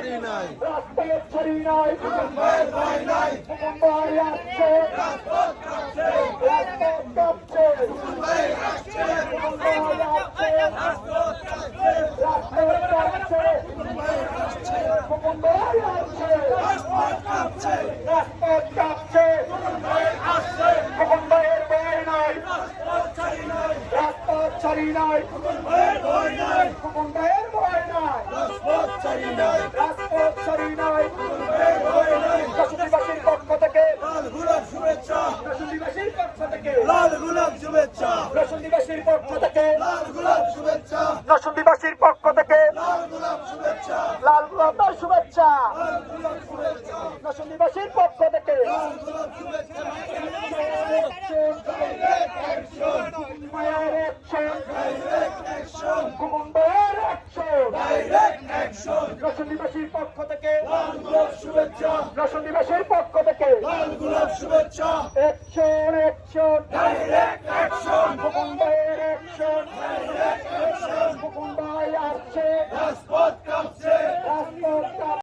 ছাড়ি নাই, রাস্তায় ছাড়ি নাই, ভয়ের ভয় নাই, মুম্বাই আসছে, রাজপথ কাঁপছে, রাজপথ কাঁপছে, মুম্বাই আসছে, মুম্বাই আসছে, রাজপথ কাঁপছে, রাজপথ কাঁপছে, মুম্বাই আসছে, মুম্বাই আসছে, রাজপথ কাঁপছে, রাজপথ কাঁপছে, মুম্বাই আসছে, মুম্বাইয়ের ভয় নাই, রাজপথ ছাড়ি নাই, রাজপথ ছাড়ি নাই, ভয়ের ভয় নাই, মুম্বাইয়ের ভয় নাই, রাজপথ ছাড়ি নাই, রাজপথ ছাড়ি নাই, ভয়ের ভয় নাই, রাজনীতিবাসীর পক্ষ থেকে, লাল গোলাপ শুভেচ্ছা, রাজনীতিবাসীর পক্ষ থেকে, লাল গোলাপ শুভেচ্ছা, রাজনীতিবাসীর পক্ষ থেকে, লাল গোলাপ শুভেচ্ছা, রাজনীতিবাসীর পক্ষ থেকে, লাল গোলাপ শুভেচ্ছা, লাল গোলাপের শুভেচ্ছা, লাল গোলাপ শুভেচ্ছা, রাজনীতিবাসীর পক্ষ থেকে, লাল গোলাপ শুভেচ্ছা, মুম্বাইয়ের অ্যাকশন, ডাইরেক্ট অ্যাকশন, মুম্বাইয়ের অ্যাকশন, ডাইরেক্ট অ্যাকশন, রাজনীতিবাসীর পক্ষ থেকে, লাল গোলাপ শুভেচ্ছা, রাজনীতিবাসীর পক্ষ থেকে, লাল গোলাপ শুভেচ্ছা, অ্যাকশন, অ্যাকশন, ডাইরেক্ট অ্যাকশন, মুম্বাইয়ের অ্যাকশন, ডাইরেক্ট